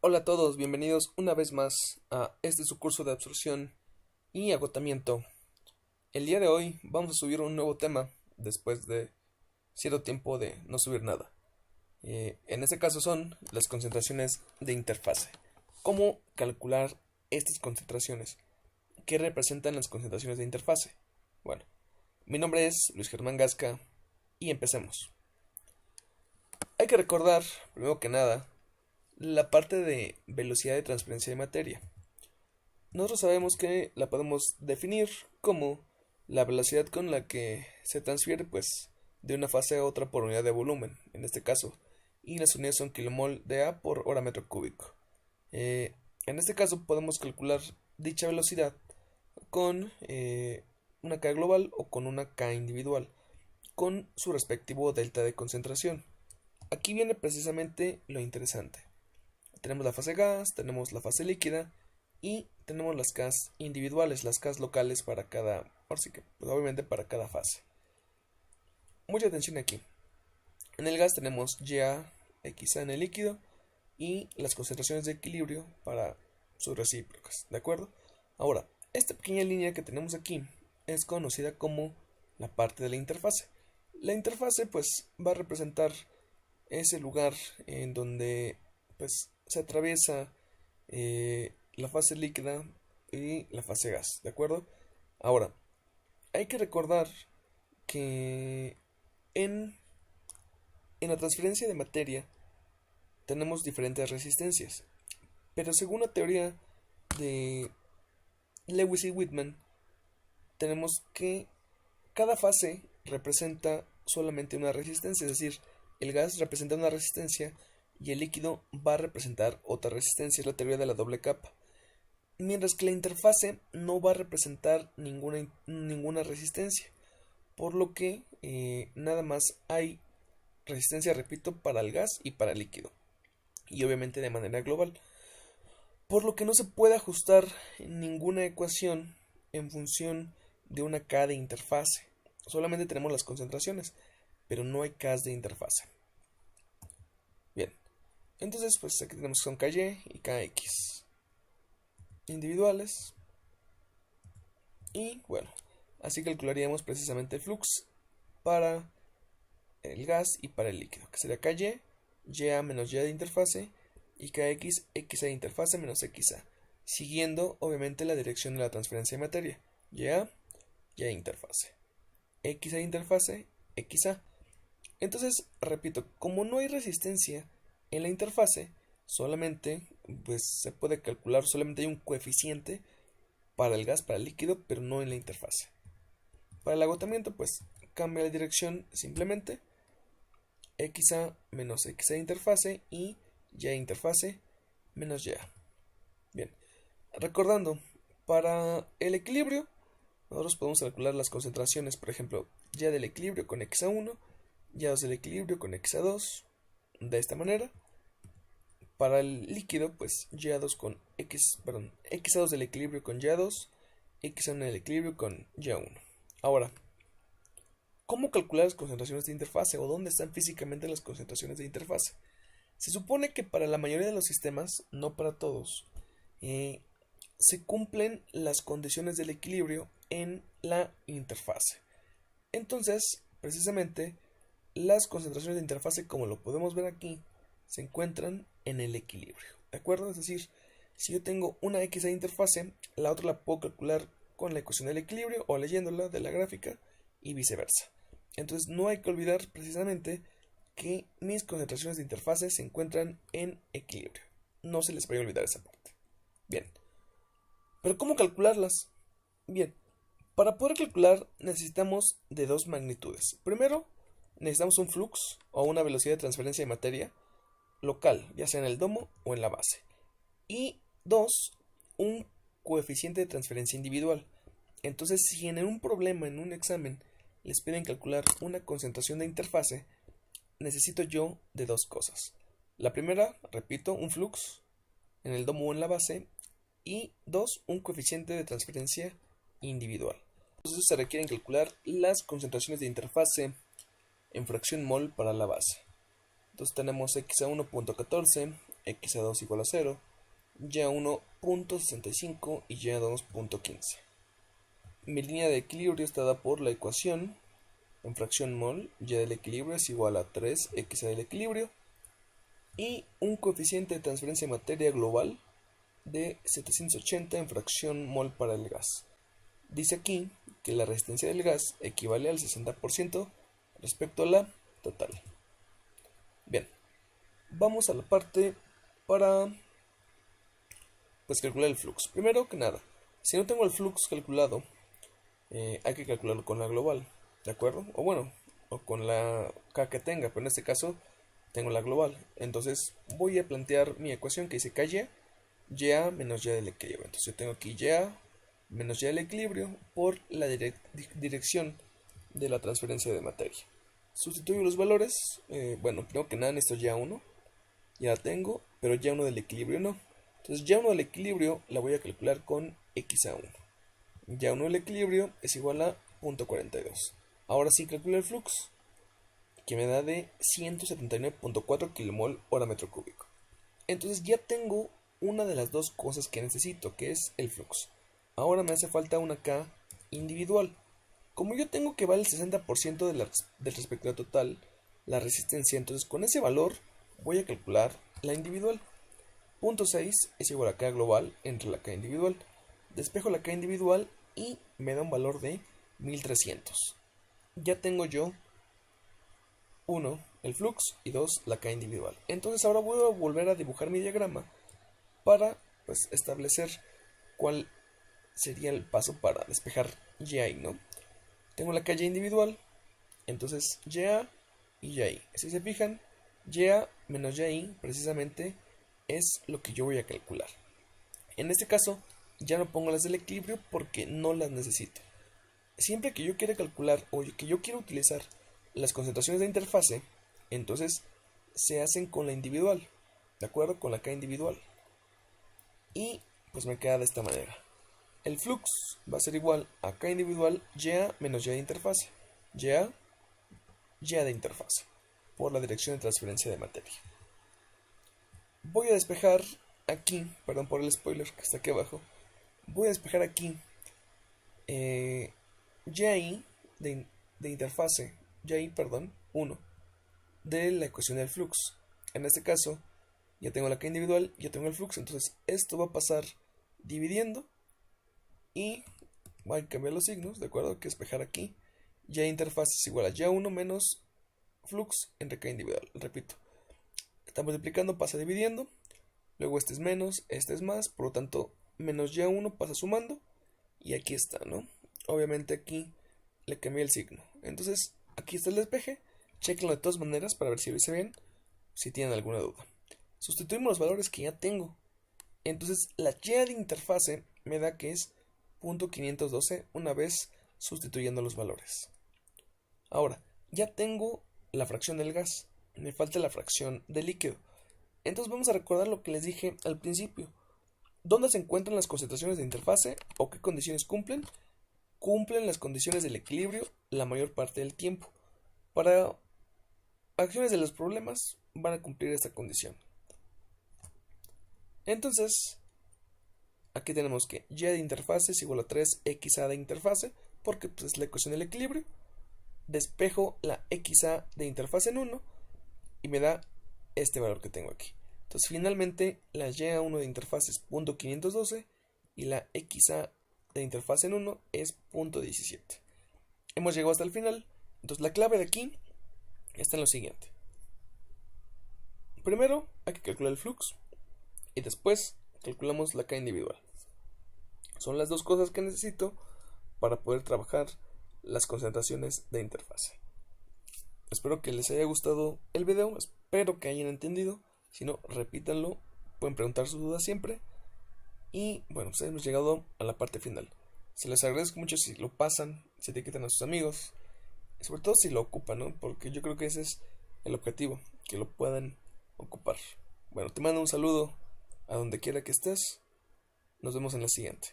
Hola a todos, bienvenidos una vez más a su curso de absorción y agotamiento. El día de hoy vamos a subir un nuevo tema después de cierto tiempo de no subir nada. En este caso son las concentraciones de interfase. ¿Cómo calcular estas concentraciones? ¿Qué representan las concentraciones de interfase? Bueno, mi nombre es Luis Germán Gasca y empecemos. Hay que recordar, primero que nada, la parte de velocidad de transferencia de materia. Nosotros sabemos que la podemos definir como la velocidad con la que se transfiere de una fase a otra por unidad de volumen, en este caso, y las unidades son kilomol de A por hora metro cúbico. En este caso podemos calcular dicha velocidad con una K global o con una K individual, con su respectivo delta de concentración. Aquí viene precisamente lo interesante. Tenemos la fase gas, tenemos la fase líquida y tenemos las Ks individuales, las Ks locales para cada, obviamente para cada fase. Mucha atención aquí. En el gas tenemos Ya, XA en el líquido y las concentraciones de equilibrio para sus recíprocas, ¿de acuerdo? Ahora, esta pequeña línea que tenemos aquí es conocida como la parte de la interfase. La interfase va a representar ese lugar en donde se atraviesa la fase líquida y la fase gas, ¿de acuerdo? Ahora, hay que recordar que en la transferencia de materia tenemos diferentes resistencias, pero según la teoría de Lewis y Whitman, tenemos que cada fase representa solamente una resistencia, es decir, el gas representa una resistencia y el líquido va a representar otra resistencia, es la teoría de la doble capa. Mientras que la interfase no va a representar ninguna resistencia, por lo que nada más hay resistencia, repito, para el gas y para el líquido, y obviamente de manera global, por lo que no se puede ajustar ninguna ecuación en función de una K de interfase. Solamente tenemos las concentraciones, pero no hay K de interfase. Bien, entonces aquí tenemos que son KY y KX individuales. Y bueno, así calcularíamos precisamente el flux para el gas y para el líquido, que sería KY, YA menos Y de interfase, y KX, XA de interfase menos XA, siguiendo obviamente la dirección de la transferencia de materia, YA, Y de interfase, XA de interfase, XA. Entonces, repito, como no hay resistencia en la interfase, solamente se puede calcular, solamente hay un coeficiente para el gas, para el líquido, pero no en la interfase. Para el agotamiento, cambia la dirección simplemente XA menos XA de interfase y Y de interfase menos YA. Bien, recordando, para el equilibrio, nosotros podemos calcular las concentraciones, por ejemplo, Y del equilibrio con XA1, Y2 del equilibrio con XA2, de esta manera. Para el líquido, Y2 con XA2 del equilibrio con Y2, XA1 del equilibrio con Y1. Ahora, ¿cómo calcular las concentraciones de interfase o dónde están físicamente las concentraciones de interfase? Se supone que para la mayoría de los sistemas, no para todos, se cumplen las condiciones del equilibrio en la interfase. Entonces, precisamente, las concentraciones de interfase, como lo podemos ver aquí, se encuentran en el equilibrio, ¿de acuerdo? Es decir, si yo tengo una X de interfase, la otra la puedo calcular con la ecuación del equilibrio o leyéndola de la gráfica y viceversa. Entonces no hay que olvidar precisamente que mis concentraciones de interfase se encuentran en equilibrio. No se les vaya a olvidar esa parte. Bien. ¿Pero cómo calcularlas? Bien. Para poder calcular necesitamos de dos magnitudes. Primero, necesitamos un flux o una velocidad de transferencia de materia local, ya sea en el domo o en la base. Y dos, un coeficiente de transferencia individual. Entonces, si en un problema, en un examen, les piden calcular una concentración de interfase, necesito yo de dos cosas. La primera, repito, un flux en el domo o en la base. Y dos, un coeficiente de transferencia individual. Entonces se requieren calcular las concentraciones de interfase en fracción mol para la base. Entonces tenemos x a 1.14, xa2 igual a 0, ya1 .65 y ya2 .15. Mi línea de equilibrio está dada por la ecuación en fracción mol, y del equilibrio es igual a 3xa del equilibrio y un coeficiente de transferencia de materia global de 780 en fracción mol para el gas. Dice aquí que la resistencia del gas equivale al 60% respecto a la total. Bien, vamos a la parte para calcular el flux. Primero que nada, si no tengo el flux calculado, hay que calcularlo con la global, ¿de acuerdo? O con la K que tenga, pero en este caso tengo la global. Entonces voy a plantear mi ecuación que dice KY, YA menos Y del equilibrio. Entonces yo tengo aquí YA menos Y del equilibrio por la dirección de la transferencia de materia. Sustituyo los valores. Primero que nada necesito YA1, ya la tengo, pero YA1 del equilibrio no. Entonces YA1 del equilibrio la voy a calcular con XA1. YA1 del equilibrio es igual a 0.42. Ahora sí calculo el flux, que me da de 179.4 kmol hora metro cúbico. Entonces ya tengo una de las dos cosas que necesito, que es el flux. Ahora me hace falta una K individual. Como yo tengo que vale el 60% del respectivo total, la resistencia, entonces con ese valor voy a calcular la individual. 0.6 es igual a K global entre la K individual. Despejo la K individual y me da un valor de 1300. Ya tengo yo 1, el flux, y 2, la K individual. Entonces ahora voy a volver a dibujar mi diagrama para establecer cuál sería el paso para despejar YI, ¿no? Tengo la K individual, entonces YA y YI. Si se fijan, YA menos YI precisamente es lo que yo voy a calcular. En este caso, ya no pongo las del equilibrio porque no las necesito. Siempre que yo quiera calcular o que yo quiera utilizar las concentraciones de interfase, entonces se hacen con la individual, ¿de acuerdo? Con la K individual. Y pues me queda de esta manera. El flux va a ser igual a K individual YA menos Y de interfase. YA, Y de interfase, por la dirección de transferencia de materia. Voy a despejar aquí, perdón por el spoiler que está aquí abajo. Voy a despejar aquí YI de interfase, YI, 1, de la ecuación del flux. En este caso, ya tengo la K individual, ya tengo el flux, entonces esto va a pasar dividiendo y voy a cambiar los signos, ¿de acuerdo? Hay que despejar aquí. Y interfaz es igual a Y1 menos flux entre K individual. Repito, está multiplicando, pasa dividiendo. Luego este es menos, este es más. Por lo tanto, menos Y1 pasa sumando. Y aquí está, ¿no? Obviamente aquí le cambié el signo. Entonces, aquí está el despeje. Chequenlo de todas maneras para ver si lo hice bien. Si tienen alguna duda. Sustituimos los valores que ya tengo. Entonces, la Y de interfase me da que es 0.512 una vez sustituyendo los valores. Ahora, ya tengo la fracción del gas, me falta la fracción del líquido. Entonces vamos a recordar lo que les dije al principio. ¿Dónde se encuentran las concentraciones de interfase o qué condiciones cumplen? Cumplen las condiciones del equilibrio la mayor parte del tiempo. Para acciones de los problemas van a cumplir esta condición. Entonces, aquí tenemos que Y de interfase es igual a 3XA de interfase, porque es la ecuación del equilibrio. Despejo la XA de interfase en 1 y me da este valor que tengo aquí. Entonces, finalmente, la YA1 de interfase es 0.512 y la XA de interfase en 1 es 0.17. Hemos llegado hasta el final. Entonces, la clave de aquí está en lo siguiente. Primero, hay que calcular el flux y después calculamos la K individual. Son las dos cosas que necesito para poder trabajar las concentraciones de interfase. Espero que les haya gustado el video, espero que hayan entendido. Si no, repítanlo, pueden preguntar sus dudas siempre. Y bueno, pues hemos llegado a la parte final. Se les agradezco mucho si lo pasan, si etiquetan a sus amigos, y sobre todo si lo ocupan, ¿no? Porque yo creo que ese es el objetivo, que lo puedan ocupar. Bueno, te mando un saludo a donde quiera que estés. Nos vemos en la siguiente.